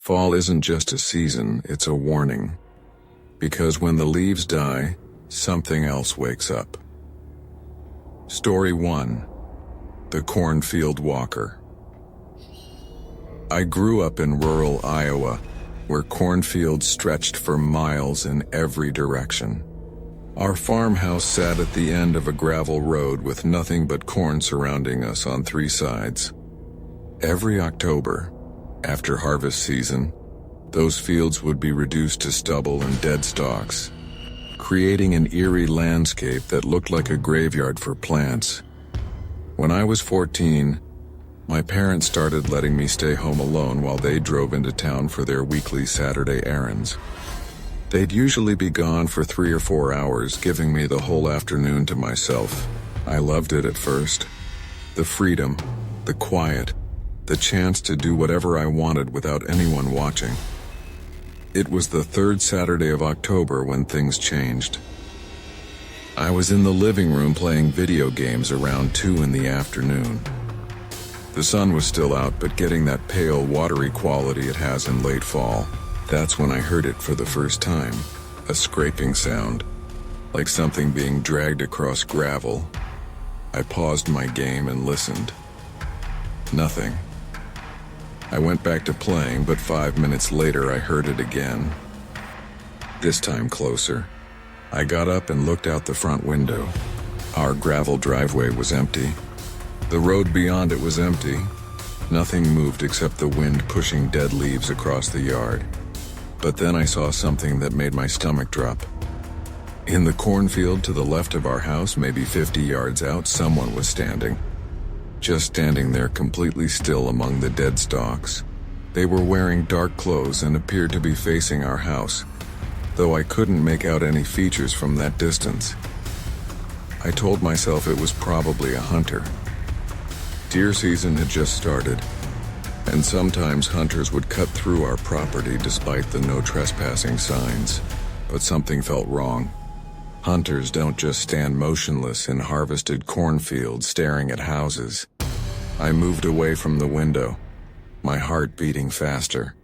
Fall isn't just a season, it's a warning. Because when the leaves die, something else wakes up. Story 1. The Cornfield Walker. I grew up in rural Iowa, where cornfields stretched for miles in every direction. Our farmhouse sat at the end of a gravel road with nothing but corn surrounding us on 3 sides. Every October, after harvest season, those fields would be reduced to stubble and dead stalks, creating an eerie landscape that looked like a graveyard for plants. When I was 14, my parents started letting me stay home alone while they drove into town for their weekly Saturday errands. They'd usually be gone for 3 or 4 hours, giving me the whole afternoon to myself. I loved it at first. The freedom, the quiet, the chance to do whatever I wanted without anyone watching. It was the 3rd Saturday of October when things changed. I was in the living room playing video games around 2 in the afternoon. The sun was still out, but getting that pale, watery quality it has in late fall. That's when I heard it for the first time. A scraping sound, like something being dragged across gravel. I paused my game and listened. Nothing. I went back to playing, but 5 minutes later I heard it again. This time closer. I got up and looked out the front window. Our gravel driveway was empty. The road beyond it was empty. Nothing moved except the wind pushing dead leaves across the yard. But then I saw something that made my stomach drop. In the cornfield to the left of our house, maybe 50 yards out, someone was standing. Just standing there completely still among the dead stalks. They were wearing dark clothes and appeared to be facing our house, though I couldn't make out any features from that distance. I told myself it was probably a hunter. Deer season had just started, and sometimes hunters would cut through our property despite the no trespassing signs. But something felt wrong. Hunters don't just stand motionless in harvested cornfields staring at houses. I moved away from the window, my heart beating faster.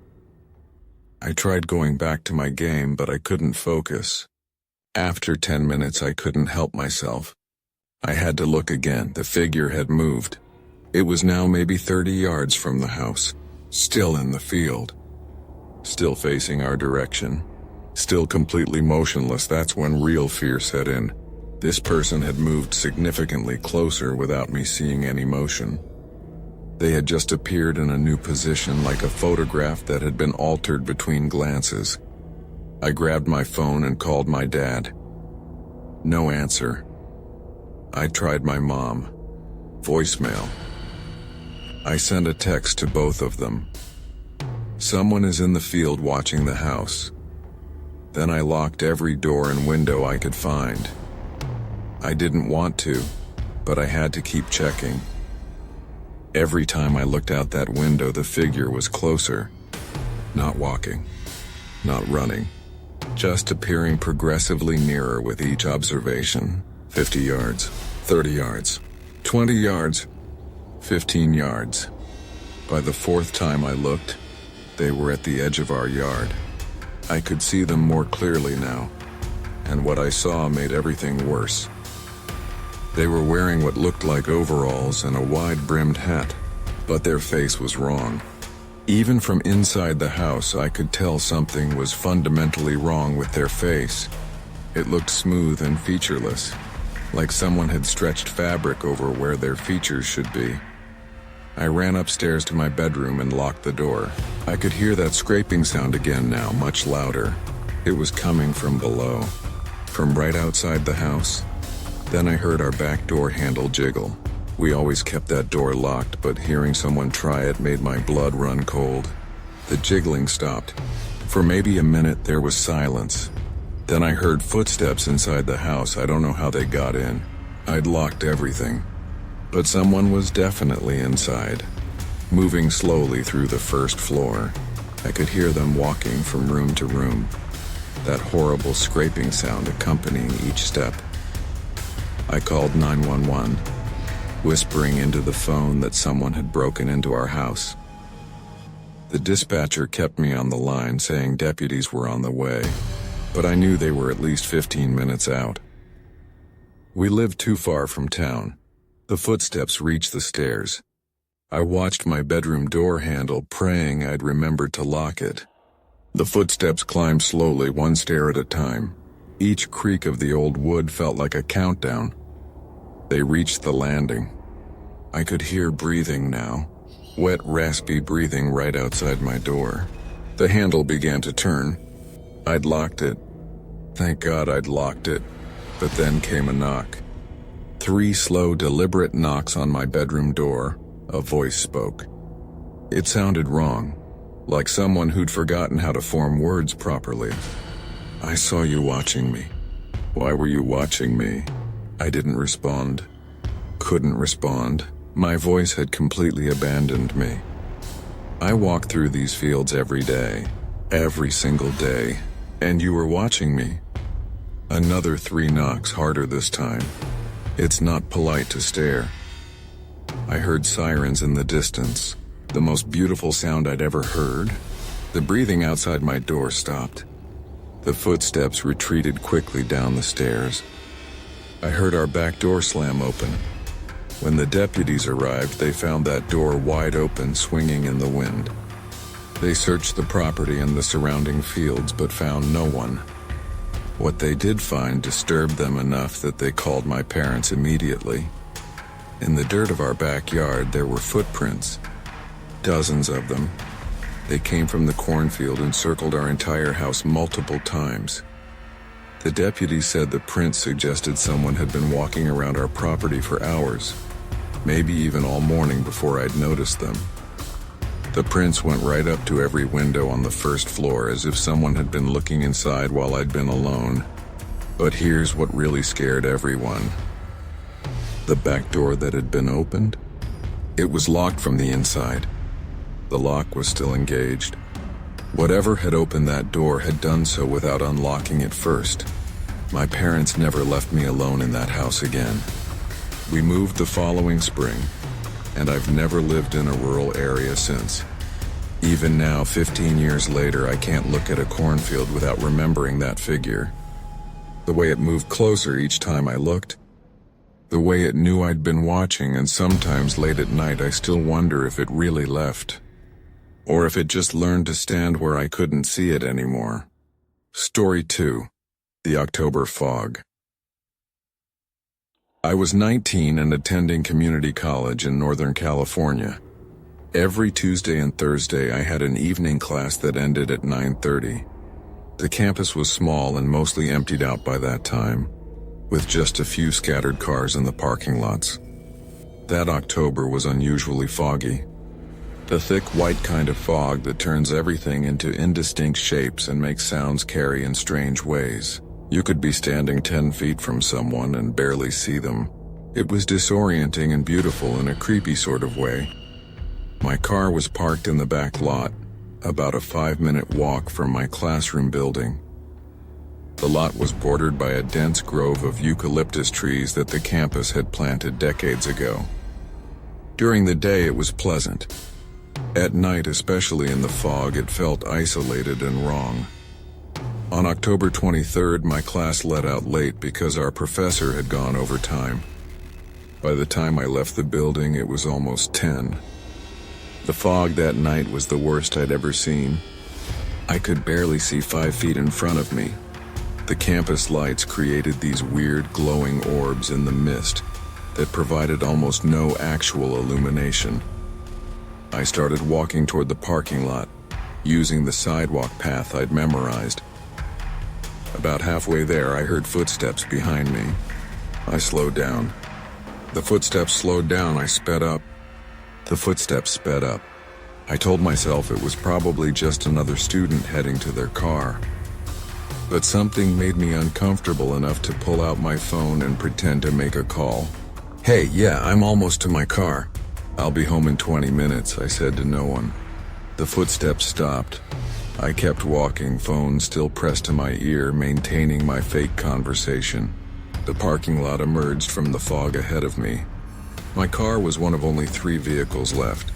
I tried going back to my game, but I couldn't focus. After 10 minutes, I couldn't help myself. I had to look again. The figure had moved. It was now maybe 30 yards from the house, still in the field, still facing our direction, still completely motionless. That's when real fear set in. This person had moved significantly closer without me seeing any motion. They had just appeared in a new position, like a photograph that had been altered between glances. I grabbed my phone and called my dad. No answer. I tried my mom. Voicemail. I sent a text to both of them. Someone is in the field watching the house. Then I locked every door and window I could find. I didn't want to, but I had to keep checking. Every time I looked out that window, the figure was closer. Not walking, not running, just appearing progressively nearer with each observation. 50 yards, 30 yards, 20 yards, 15 yards. By the 4th time I looked, they were at the edge of our yard. I could see them more clearly now, and what I saw made everything worse. They were wearing what looked like overalls and a wide-brimmed hat, but their face was wrong. Even from inside the house, I could tell something was fundamentally wrong with their face. It looked smooth and featureless, like someone had stretched fabric over where their features should be. I ran upstairs to my bedroom and locked the door. I could hear that scraping sound again now, much louder. It was coming from below, from right outside the house. Then I heard our back door handle jiggle. We always kept that door locked, but hearing someone try it made my blood run cold. The jiggling stopped. For maybe a minute there was silence. Then I heard footsteps inside the house. I don't know how they got in. I'd locked everything. But someone was definitely inside, moving slowly through the first floor. I could hear them walking from room to room, that horrible scraping sound accompanying each step. I called 911, whispering into the phone that someone had broken into our house. The dispatcher kept me on the line saying deputies were on the way, but I knew they were at least 15 minutes out. We lived too far from town. The footsteps reached the stairs. I watched my bedroom door handle, praying I'd remember to lock it. The footsteps climbed slowly, one stair at a time. Each creak of the old wood felt like a countdown. They reached the landing. I could hear breathing now. Wet, raspy breathing right outside my door. The handle began to turn. I'd locked it. Thank God I'd locked it. But then came a knock. 3 slow, deliberate knocks on my bedroom door. A voice spoke. It sounded wrong, like someone who'd forgotten how to form words properly. I saw you watching me. Why were you watching me? I didn't respond. Couldn't respond. My voice had completely abandoned me. I walk through these fields every day, every single day, and you were watching me. Another 3 knocks, harder this time. It's not polite to stare. I heard sirens in the distance, the most beautiful sound I'd ever heard. The breathing outside my door stopped. The footsteps retreated quickly down the stairs. I heard our back door slam open. When the deputies arrived, they found that door wide open, swinging in the wind. They searched the property and the surrounding fields, but found no one. What they did find disturbed them enough that they called my parents immediately. In the dirt of our backyard, there were footprints. Dozens of them. They came from the cornfield and circled our entire house multiple times. The deputies said the prints suggested someone had been walking around our property for hours, maybe even all morning before I'd noticed them. The prints went right up to every window on the first floor, as if someone had been looking inside while I'd been alone. But here's what really scared everyone. The back door that had been opened? It was locked from the inside. The lock was still engaged. Whatever had opened that door had done so without unlocking it first. My parents never left me alone in that house again. We moved the following spring, and I've never lived in a rural area since. Even now, 15 years later, I can't look at a cornfield without remembering that figure. The way it moved closer each time I looked. The way it knew I'd been watching, and sometimes late at night I still wonder if it really left. Or if it just learned to stand where I couldn't see it anymore. Story 2. The October Fog. I was 19 and attending community college in Northern California. Every Tuesday and Thursday I had an evening class that ended at 9:30. The campus was small and mostly emptied out by that time, with just a few scattered cars in the parking lots. That October was unusually foggy. The thick white kind of fog that turns everything into indistinct shapes and makes sounds carry in strange ways. You could be standing 10 feet from someone and barely see them. It was disorienting and beautiful in a creepy sort of way. My car was parked in the back lot, about a 5-minute walk from my classroom building. The lot was bordered by a dense grove of eucalyptus trees that the campus had planted decades ago. During the day it was pleasant. At night, especially in the fog, it felt isolated and wrong. On October 23rd, my class let out late because our professor had gone overtime. By the time I left the building, it was almost 10. The fog that night was the worst I'd ever seen. I could barely see 5 feet in front of me. The campus lights created these weird glowing orbs in the mist that provided almost no actual illumination. I started walking toward the parking lot, using the sidewalk path I'd memorized. About halfway there, I heard footsteps behind me. I slowed down. The footsteps slowed down. I sped up. The footsteps sped up. I told myself it was probably just another student heading to their car. But something made me uncomfortable enough to pull out my phone and pretend to make a call. "Hey, yeah, I'm almost to my car. I'll be home in 20 minutes, I said to no one. The footsteps stopped. I kept walking, phone still pressed to my ear, maintaining my fake conversation. The parking lot emerged from the fog ahead of me. My car was one of only 3 vehicles left.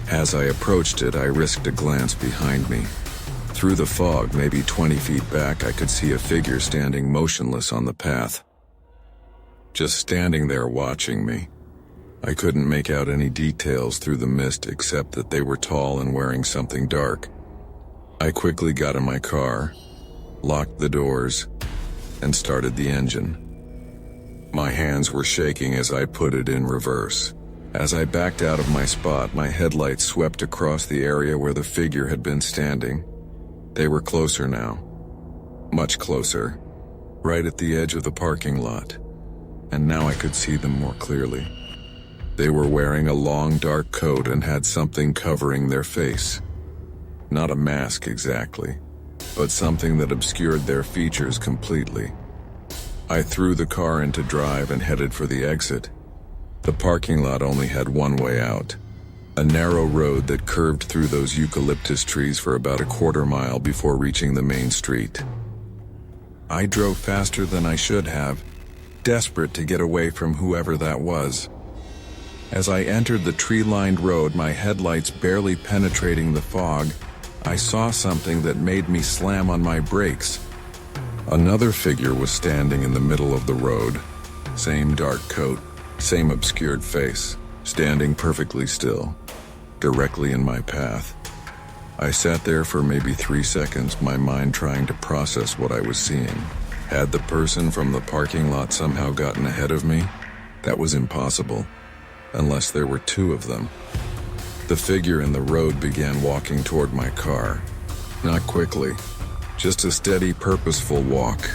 As I approached it, I risked a glance behind me. Through the fog, maybe 20 feet back, I could see a figure standing motionless on the path. Just standing there watching me. I couldn't make out any details through the mist except that they were tall and wearing something dark. I quickly got in my car, locked the doors, and started the engine. My hands were shaking as I put it in reverse. As I backed out of my spot, my headlights swept across the area where the figure had been standing. They were closer now. Much closer. Right at the edge of the parking lot. And now I could see them more clearly. They were wearing a long dark coat and had something covering their face. Not a mask exactly, but something that obscured their features completely. I threw the car into drive and headed for the exit. The parking lot only had one way out. A narrow road that curved through those eucalyptus trees for about a quarter mile before reaching the main street. I drove faster than I should have, desperate to get away from whoever that was. As I entered the tree-lined road, my headlights barely penetrating the fog, I saw something that made me slam on my brakes. Another figure was standing in the middle of the road. Same dark coat, same obscured face, standing perfectly still, directly in my path. I sat there for maybe 3 seconds, my mind trying to process what I was seeing. Had the person from the parking lot somehow gotten ahead of me? That was impossible, unless there were two of them. The figure in the road began walking toward my car. Not quickly, just a steady, purposeful walk.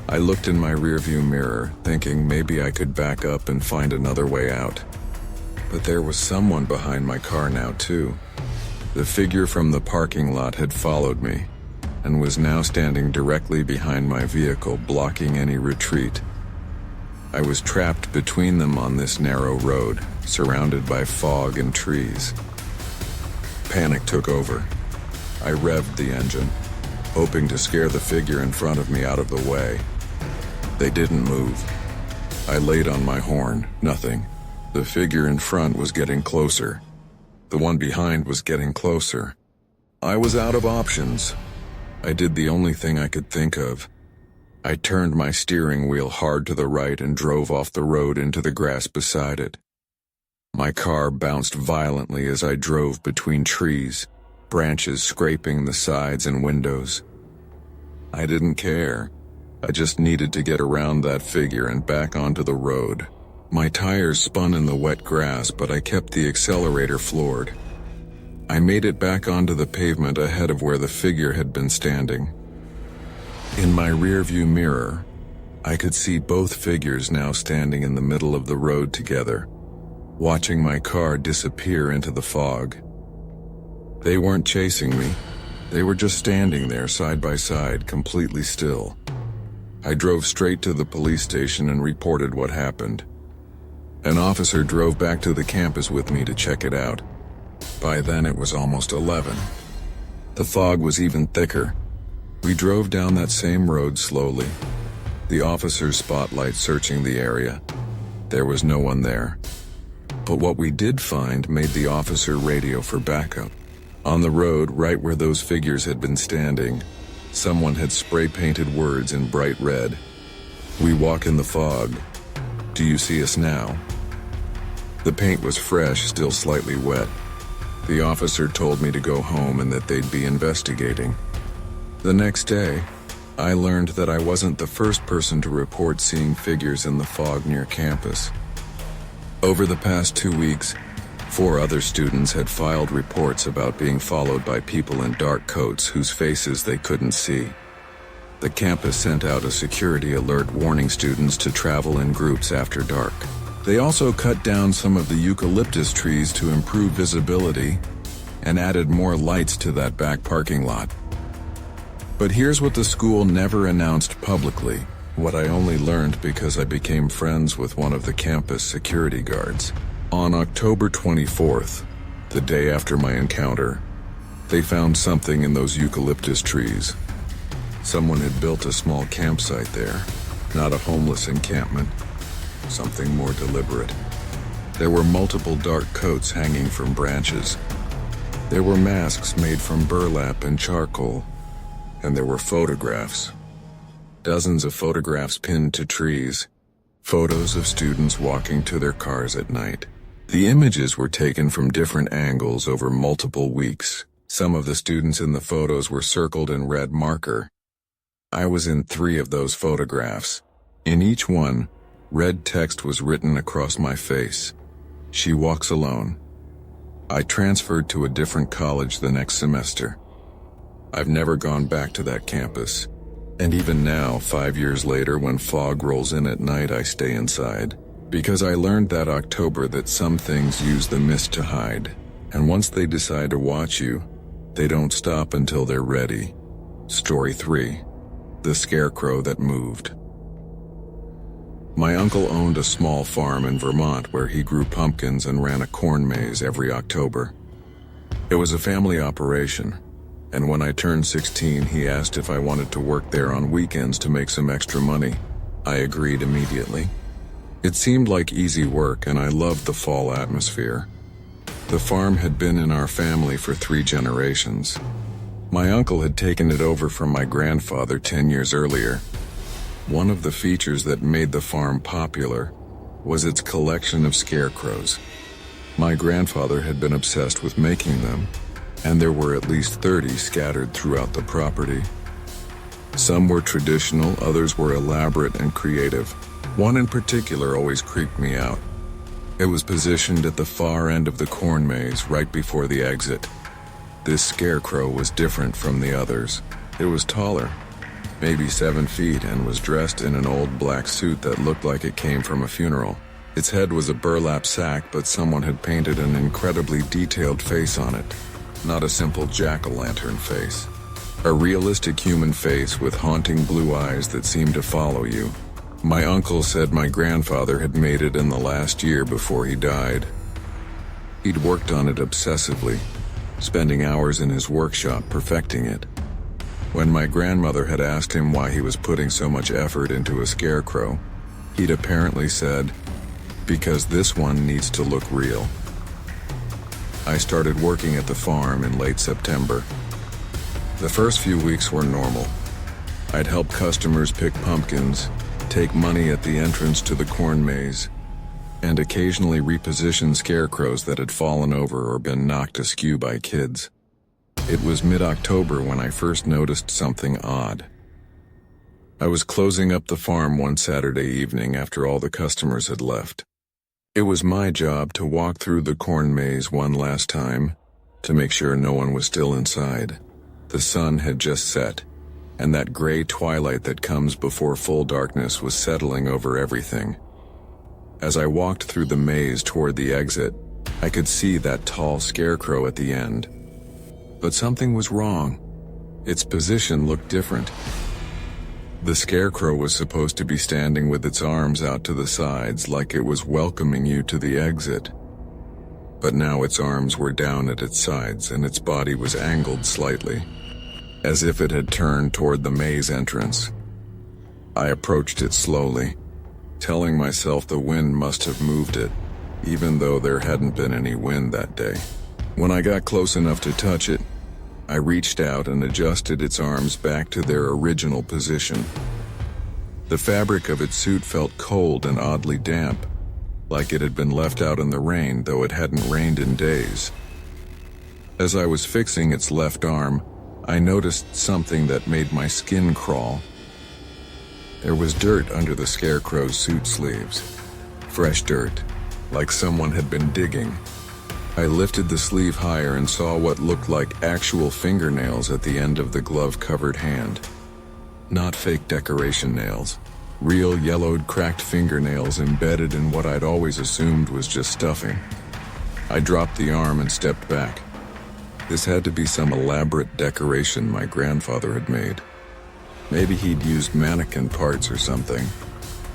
I looked in my rearview mirror, thinking maybe I could back up and find another way out. But there was someone behind my car now, too. The figure from the parking lot had followed me, and was now standing directly behind my vehicle, blocking any retreat. I was trapped between them on this narrow road, surrounded by fog and trees. Panic took over. I revved the engine, hoping to scare the figure in front of me out of the way. They didn't move. I laid on my horn, nothing. The figure in front was getting closer. The one behind was getting closer. I was out of options. I did the only thing I could think of. I turned my steering wheel hard to the right and drove off the road into the grass beside it. My car bounced violently as I drove between trees, branches scraping the sides and windows. I didn't care. I just needed to get around that figure and back onto the road. My tires spun in the wet grass, but I kept the accelerator floored. I made it back onto the pavement ahead of where the figure had been standing. In my rearview mirror, I could see both figures now standing in the middle of the road together, watching my car disappear into the fog. They weren't chasing me. They were just standing there side by side, completely still. I drove straight to the police station and reported what happened. An officer drove back to the campus with me to check it out. By then it was almost 11. The fog was even thicker. We drove down that same road slowly, the officer's spotlight searching the area. There was no one there. But what we did find made the officer radio for backup. On the road, right where those figures had been standing, someone had spray-painted words in bright red. "We walk in the fog. Do you see us now?" The paint was fresh, still slightly wet. The officer told me to go home and that they'd be investigating. The next day, I learned that I wasn't the first person to report seeing figures in the fog near campus. Over the past 2 weeks, 4 other students had filed reports about being followed by people in dark coats whose faces they couldn't see. The campus sent out a security alert warning students to travel in groups after dark. They also cut down some of the eucalyptus trees to improve visibility and added more lights to that back parking lot. But here's what the school never announced publicly, what I only learned because I became friends with one of the campus security guards. On October 24th, the day after my encounter, they found something in those eucalyptus trees. Someone had built a small campsite there, not a homeless encampment, something more deliberate. There were multiple dark coats hanging from branches, There were masks made from burlap and charcoal, and there were photographs. Dozens of photographs pinned to trees, photos of students walking to their cars at night. The images were taken from different angles over multiple weeks. Some of the students in the photos were circled in red marker. I was in 3 of those photographs. In each one, red text was written across my face. She walks alone. I transferred to a different college the next semester. I've never gone back to that campus. And even now, 5 years later, when fog rolls in at night, I stay inside. Because I learned that October that some things use the mist to hide. And once they decide to watch you, they don't stop until they're ready. Story 3. The Scarecrow That Moved. My uncle owned a small farm in Vermont where he grew pumpkins and ran a corn maze every October. It was a family operation, and when I turned 16, he asked if I wanted to work there on weekends to make some extra money. I agreed immediately. It seemed like easy work, and I loved the fall atmosphere. The farm had been in our family for 3 generations. My uncle had taken it over from my grandfather 10 years earlier. One of the features that made the farm popular was its collection of scarecrows. My grandfather had been obsessed with making them, and there were at least 30 scattered throughout the property. Some were traditional, others were elaborate and creative. One in particular always creeped me out. It was positioned at the far end of the corn maze, right before the exit. This scarecrow was different from the others. It was taller, maybe 7 feet, and was dressed in an old black suit that looked like it came from a funeral. Its head was a burlap sack, but someone had painted an incredibly detailed face on it. Not a simple jack-o'-lantern face. A realistic human face with haunting blue eyes that seemed to follow you. My uncle said my grandfather had made it in the last year before he died. He'd worked on it obsessively, spending hours in his workshop perfecting it. When my grandmother had asked him why he was putting so much effort into a scarecrow, he'd apparently said, "Because this one needs to look real." I started working at the farm in late September. The first few weeks were normal. I'd help customers pick pumpkins, take money at the entrance to the corn maze, and occasionally reposition scarecrows that had fallen over or been knocked askew by kids. It was mid-October when I first noticed something odd. I was closing up the farm one Saturday evening after all the customers had left. It was my job to walk through the corn maze one last time, to make sure no one was still inside. The sun had just set, and that gray twilight that comes before full darkness was settling over everything. As I walked through the maze toward the exit, I could see that tall scarecrow at the end. But something was wrong. Its position looked different. The scarecrow was supposed to be standing with its arms out to the sides like it was welcoming you to the exit. But now its arms were down at its sides and its body was angled slightly, as if it had turned toward the maze entrance. I approached it slowly, telling myself the wind must have moved it, even though there hadn't been any wind that day. When I got close enough to touch it, I reached out and adjusted its arms back to their original position. The fabric of its suit felt cold and oddly damp, like it had been left out in the rain, though it hadn't rained in days. As I was fixing its left arm, I noticed something that made my skin crawl. There was dirt under the scarecrow's suit sleeves. Fresh dirt, like someone had been digging. I lifted the sleeve higher and saw what looked like actual fingernails at the end of the glove-covered hand. Not fake decoration nails. Real yellowed, cracked fingernails embedded in what I'd always assumed was just stuffing. I dropped the arm and stepped back. This had to be some elaborate decoration my grandfather had made. Maybe he'd used mannequin parts or something.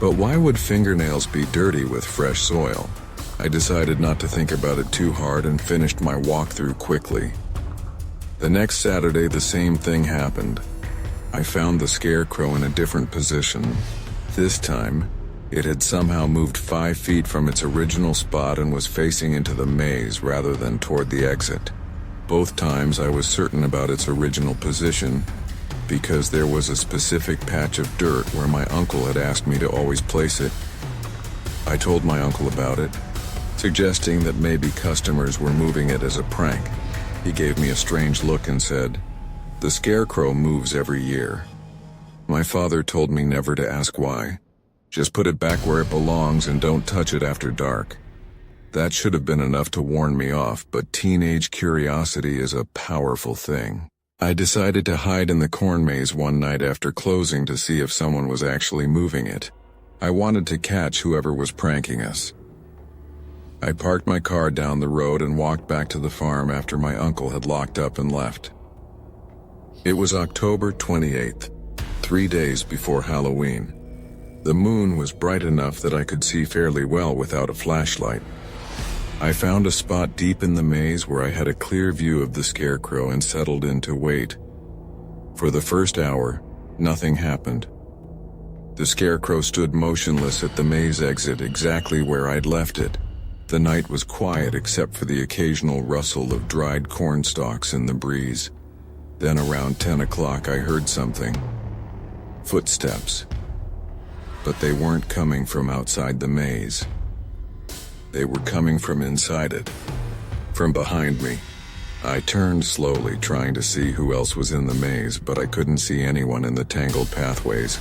But why would fingernails be dirty with fresh soil? I decided not to think about it too hard and finished my walkthrough quickly. The next Saturday, the same thing happened. I found the scarecrow in a different position. This time, it had somehow moved 5 feet from its original spot and was facing into the maze rather than toward the exit. Both times I was certain about its original position, because there was a specific patch of dirt where my uncle had asked me to always place it. I told my uncle about it, suggesting that maybe customers were moving it as a prank. He gave me a strange look and said, "The scarecrow moves every year." My father told me never to ask why. Just put it back where it belongs and don't touch it after dark. That should have been enough to warn me off, but teenage curiosity is a powerful thing. I decided to hide in the corn maze one night after closing to see if someone was actually moving it. I wanted to catch whoever was pranking us. I parked my car down the road and walked back to the farm after my uncle had locked up and left. It was October 28th, 3 days before Halloween. The moon was bright enough that I could see fairly well without a flashlight. I found a spot deep in the maze where I had a clear view of the scarecrow and settled in to wait. For the first hour, nothing happened. The scarecrow stood motionless at the maze exit exactly where I'd left it. The night was quiet except for the occasional rustle of dried corn stalks in the breeze. Then around 10 o'clock I heard something. Footsteps. But they weren't coming from outside the maze. They were coming from inside it, from behind me. I turned slowly, trying to see who else was in the maze, but I couldn't see anyone in the tangled pathways.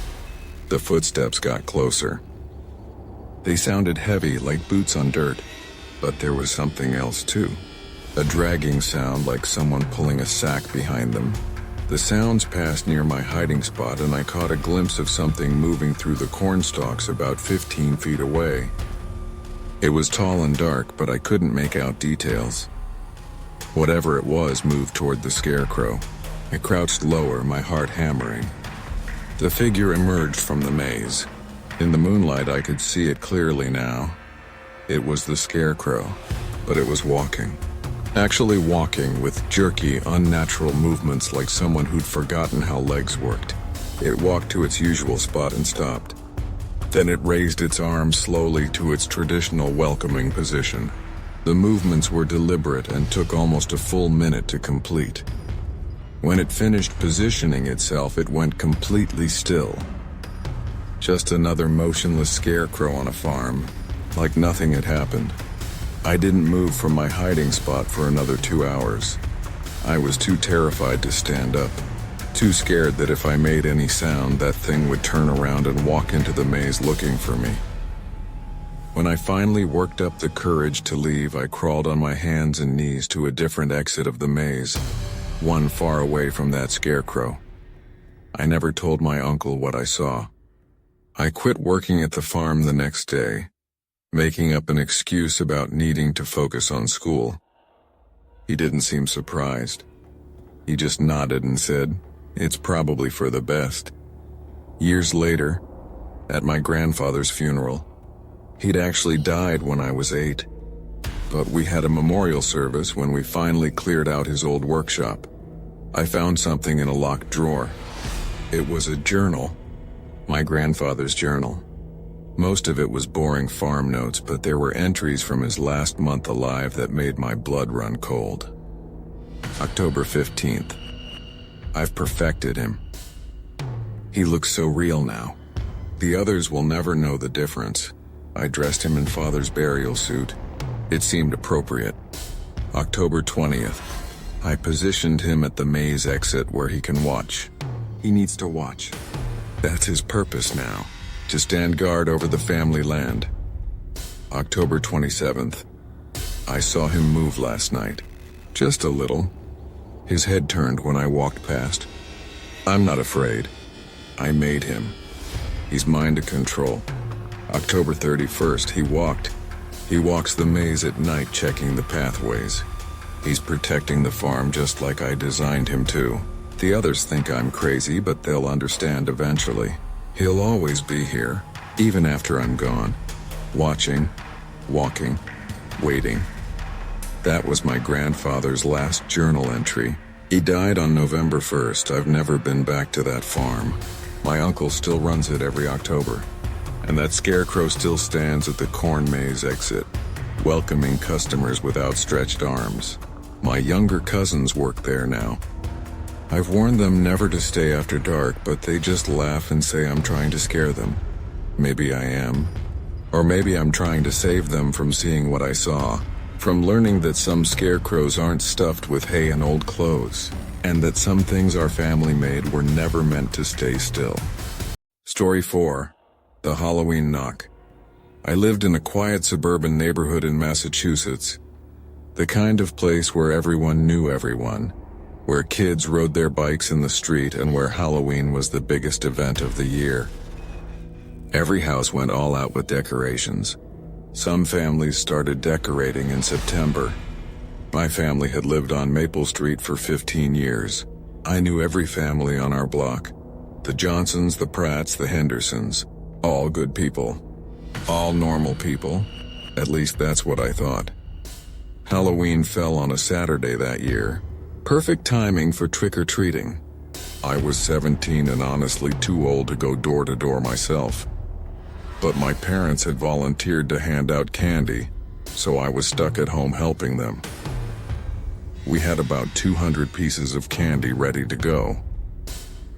The footsteps got closer. They sounded heavy, like boots on dirt, but there was something else too. A dragging sound like someone pulling a sack behind them. The sounds passed near my hiding spot and I caught a glimpse of something moving through the corn stalks about 15 feet away. It was tall and dark, but I couldn't make out details. Whatever it was moved toward the scarecrow. I crouched lower, my heart hammering. The figure emerged from the maze. In the moonlight, I could see it clearly now. It was the scarecrow, but it was walking. Actually walking with jerky, unnatural movements like someone who'd forgotten how legs worked. It walked to its usual spot and stopped. Then it raised its arms slowly to its traditional welcoming position. The movements were deliberate and took almost a full minute to complete. When it finished positioning itself, it went completely still. Just another motionless scarecrow on a farm, like nothing had happened. I didn't move from my hiding spot for another 2 hours. I was too terrified to stand up. Too scared that if I made any sound, that thing would turn around and walk into the maze looking for me. When I finally worked up the courage to leave, I crawled on my hands and knees to a different exit of the maze, one far away from that scarecrow. I never told my uncle what I saw. I quit working at the farm the next day, making up an excuse about needing to focus on school. He didn't seem surprised. He just nodded and said, "It's probably for the best." Years later, at my grandfather's funeral, he'd actually died when I was 8, but we had a memorial service when we finally cleared out his old workshop. I found something in a locked drawer. It was a journal, my grandfather's journal. Most of it was boring farm notes, but there were entries from his last month alive that made my blood run cold. October 15th. I've perfected him. He looks so real now. The others will never know the difference. I dressed him in Father's burial suit. It seemed appropriate. October 20th. I positioned him at the maze exit where he can watch. He needs to watch. That's his purpose now, to stand guard over the family land. October 27th. I saw him move last night. Just a little. His head turned when I walked past. I'm not afraid. I made him. He's mine to control. October 31st, he walks the maze at night, checking the pathways. He's protecting the farm just like I designed him to. The others think I'm crazy, but they'll understand eventually. He'll always be here, even after I'm gone. Watching, walking, waiting. That was my grandfather's last journal entry. He died on November 1st. I've never been back to that farm. My uncle still runs it every October. And that scarecrow still stands at the corn maze exit, welcoming customers with outstretched arms. My younger cousins work there now. I've warned them never to stay after dark, but they just laugh and say I'm trying to scare them. Maybe I am. Or maybe I'm trying to save them from seeing what I saw, from learning that some scarecrows aren't stuffed with hay and old clothes, and that some things our family made were never meant to stay still. Story 4. The Halloween Knock. I lived in a quiet suburban neighborhood in Massachusetts. The kind of place where everyone knew everyone, where kids rode their bikes in the street, and where Halloween was the biggest event of the year. Every house went all out with decorations. Some families started decorating in September. My family had lived on Maple Street for 15 years. I knew every family on our block. The Johnsons, the Pratts, the Hendersons. All good people. All normal people. At least that's what I thought. Halloween fell on a Saturday that year. Perfect timing for trick-or-treating. I was 17 and honestly too old to go door to door myself. But my parents had volunteered to hand out candy, so I was stuck at home helping them. We had about 200 pieces of candy ready to go.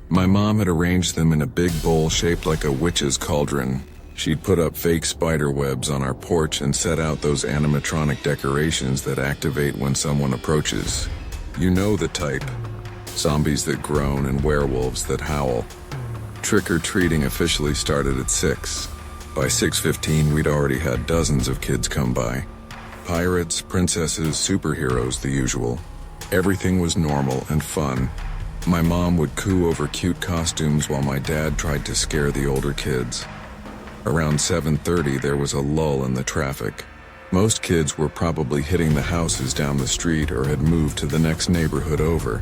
My mom had arranged them in a big bowl shaped like a witch's cauldron. She'd put up fake spider webs on our porch and set out those animatronic decorations that activate when someone approaches. You know the type. Zombies that groan and werewolves that howl. Trick-or-treating officially started at 6. By 6:15, we'd already had dozens of kids come by. Pirates, princesses, superheroes, the usual. Everything was normal and fun. My mom would coo over cute costumes while my dad tried to scare the older kids. Around 7:30, there was a lull in the traffic. Most kids were probably hitting the houses down the street or had moved to the next neighborhood over.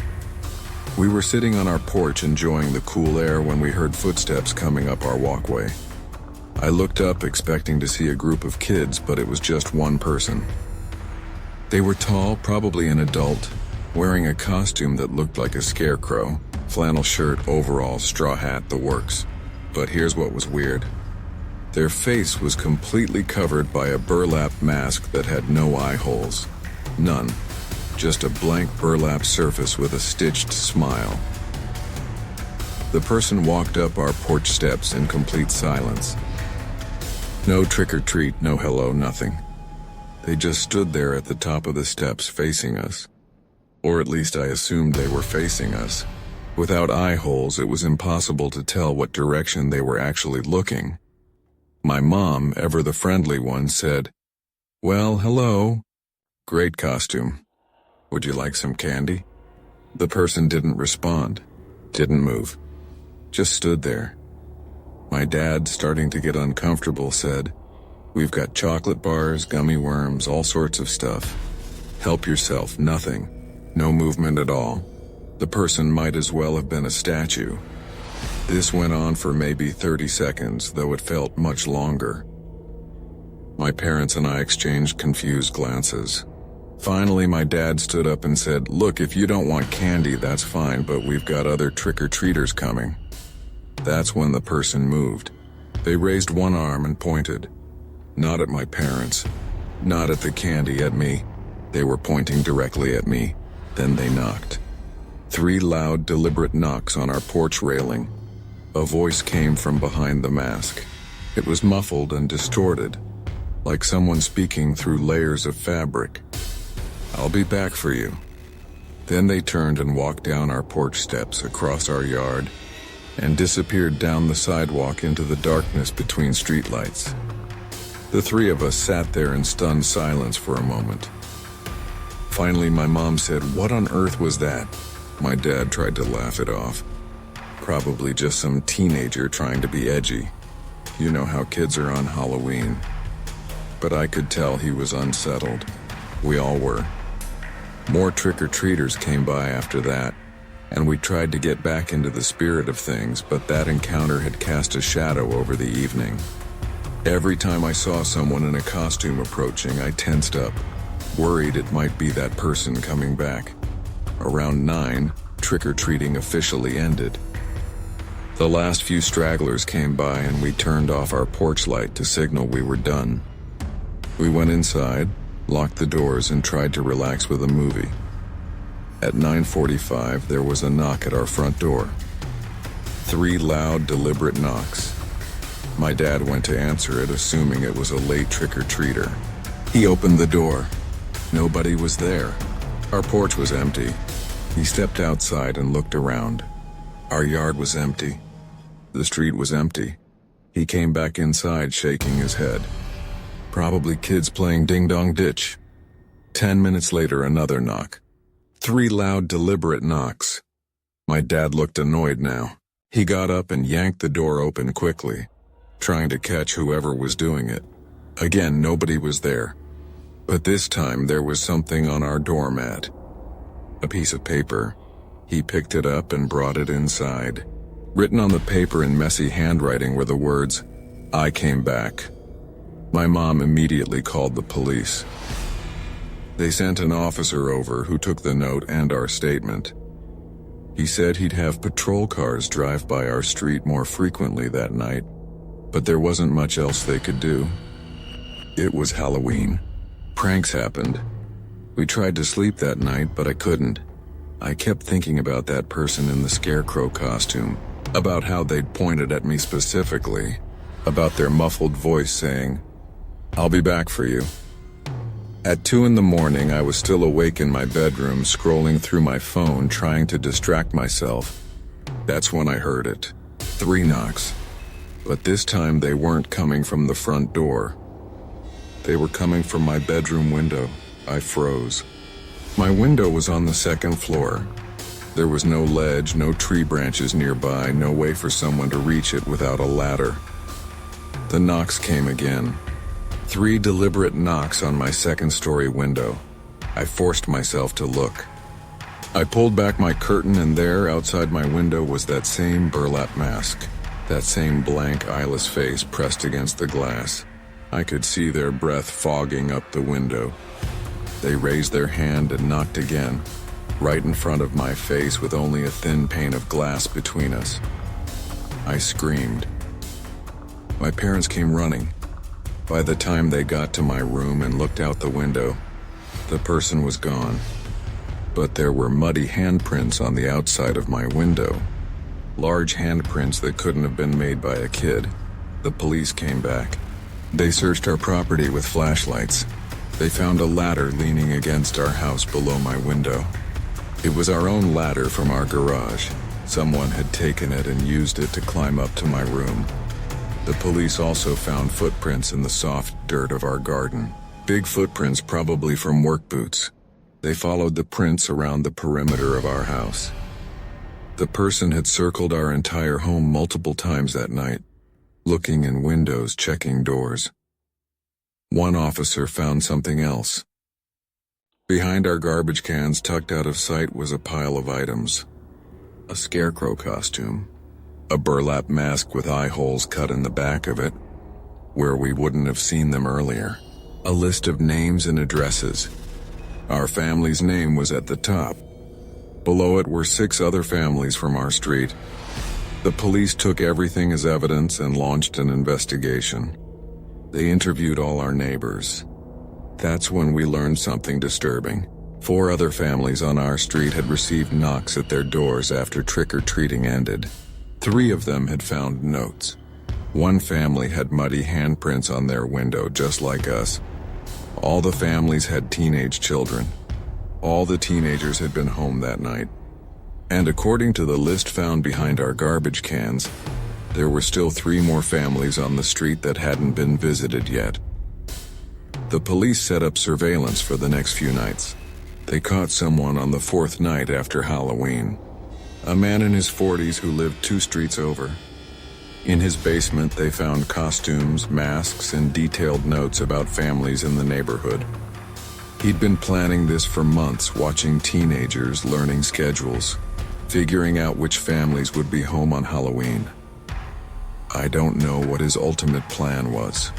We were sitting on our porch enjoying the cool air when we heard footsteps coming up our walkway. I looked up expecting to see a group of kids, but it was just one person. They were tall, probably an adult, wearing a costume that looked like a scarecrow, flannel shirt, overalls, straw hat, the works. But here's what was weird. Their face was completely covered by a burlap mask that had no eye holes. None. Just a blank burlap surface with a stitched smile. The person walked up our porch steps in complete silence. No trick-or-treat, no hello, nothing. They just stood there at the top of the steps facing us. Or at least I assumed they were facing us. Without eye holes, it was impossible to tell what direction they were actually looking. My mom, ever the friendly one, said, "Well, hello. Great costume. Would you like some candy?" The person didn't respond, didn't move, just stood there. My dad, starting to get uncomfortable, said, "We've got chocolate bars, gummy worms, all sorts of stuff. Help yourself." Nothing. No movement at all. The person might as well have been a statue. This went on for maybe 30 seconds, though it felt much longer. My parents and I exchanged confused glances. Finally, my dad stood up and said, "Look, if you don't want candy, that's fine, but we've got other trick-or-treaters coming." That's when the person moved. They raised one arm and pointed. Not at my parents. Not at the candy, at me. They were pointing directly at me. Then they knocked. 3 loud, deliberate knocks on our porch railing. A voice came from behind the mask. It was muffled and distorted, like someone speaking through layers of fabric. "I'll be back for you." Then they turned and walked down our porch steps, across our yard, and disappeared down the sidewalk into the darkness between streetlights. The 3 of us sat there in stunned silence for a moment. Finally, my mom said, "What on earth was that?" My dad tried to laugh it off. Probably just some teenager trying to be edgy. You know how kids are on Halloween. But I could tell he was unsettled. We all were. More trick-or-treaters came by after that, and we tried to get back into the spirit of things, but that encounter had cast a shadow over the evening. Every time I saw someone in a costume approaching, I tensed up, worried it might be that person coming back. Around 9, trick-or-treating officially ended. The last few stragglers came by and we turned off our porch light to signal we were done. We went inside, locked the doors, and tried to relax with a movie. At 9:45, there was a knock at our front door. 3 loud, deliberate knocks. My dad went to answer it, assuming it was a late trick-or-treater. He opened the door. Nobody was there. Our porch was empty. He stepped outside and looked around. Our yard was empty. The street was empty. He came back inside, shaking his head. Probably kids playing ding-dong ditch. 10 minutes later, another knock. 3 loud, deliberate knocks. My dad looked annoyed now. He got up and yanked the door open quickly, trying to catch whoever was doing it. Again, nobody was there. But this time, there was something on our doormat. A piece of paper. He picked it up and brought it inside. Written on the paper in messy handwriting were the words, "I came back." My mom immediately called the police. They sent an officer over who took the note and our statement. He said he'd have patrol cars drive by our street more frequently that night, but there wasn't much else they could do. It was Halloween. Pranks happened. We tried to sleep that night, but I couldn't. I kept thinking about that person in the scarecrow costume, about how they'd pointed at me specifically, about their muffled voice saying, "I'll be back for you." At 2 in the morning, I was still awake in my bedroom, scrolling through my phone, trying to distract myself. That's when I heard it. 3 knocks. But this time they weren't coming from the front door. They were coming from my bedroom window. I froze. My window was on the 2nd floor. There was no ledge, no tree branches nearby, no way for someone to reach it without a ladder. The knocks came again. 3 deliberate knocks on my 2nd-story window. I forced myself to look. I pulled back my curtain, and there, outside my window, was that same burlap mask, that same blank, eyeless face pressed against the glass. I could see their breath fogging up the window. They raised their hand and knocked again, right in front of my face with only a thin pane of glass between us. I screamed. My parents came running. By the time they got to my room and looked out the window, the person was gone. But there were muddy handprints on the outside of my window. Large handprints that couldn't have been made by a kid. The police came back. They searched our property with flashlights. They found a ladder leaning against our house below my window. It was our own ladder from our garage. Someone had taken it and used it to climb up to my room. The police also found footprints in the soft dirt of our garden. Big footprints, probably from work boots. They followed the prints around the perimeter of our house. The person had circled our entire home multiple times that night, looking in windows, checking doors. One officer found something else. Behind our garbage cans, tucked out of sight, was a pile of items. A scarecrow costume. A burlap mask with eye holes cut in the back of it, where we wouldn't have seen them earlier. A list of names and addresses. Our family's name was at the top. Below it were 6 other families from our street. The police took everything as evidence and launched an investigation. They interviewed all our neighbors. That's when we learned something disturbing. 4 other families on our street had received knocks at their doors after trick-or-treating ended. 3 of them had found notes. 1 family had muddy handprints on their window, just like us. All the families had teenage children. All the teenagers had been home that night. And according to the list found behind our garbage cans, there were still 3 more families on the street that hadn't been visited yet. The police set up surveillance for the next few nights. They caught someone on the 4th night after Halloween. A man in his 40s who lived 2 streets over. In his basement, they found costumes, masks, and detailed notes about families in the neighborhood. He'd been planning this for months, watching teenagers, learning schedules, figuring out which families would be home on Halloween. I don't know what his ultimate plan was.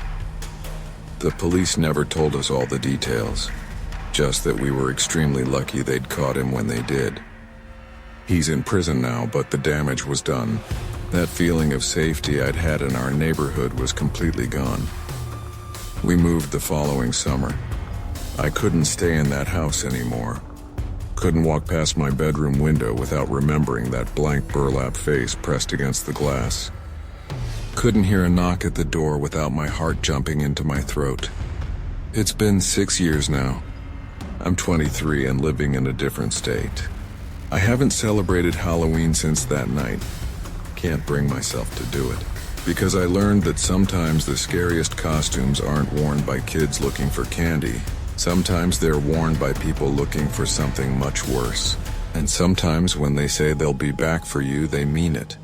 The police never told us all the details, just that we were extremely lucky they'd caught him when they did. He's in prison now, but the damage was done. That feeling of safety I'd had in our neighborhood was completely gone. We moved the following summer. I couldn't stay in that house anymore. Couldn't walk past my bedroom window without remembering that blank burlap face pressed against the glass. Couldn't hear a knock at the door without my heart jumping into my throat. It's been 6 years now. I'm 23 and living in a different state. I haven't celebrated Halloween since that night. Can't bring myself to do it. Because I learned that sometimes the scariest costumes aren't worn by kids looking for candy. Sometimes they're worn by people looking for something much worse. And sometimes when they say they'll be back for you, they mean it.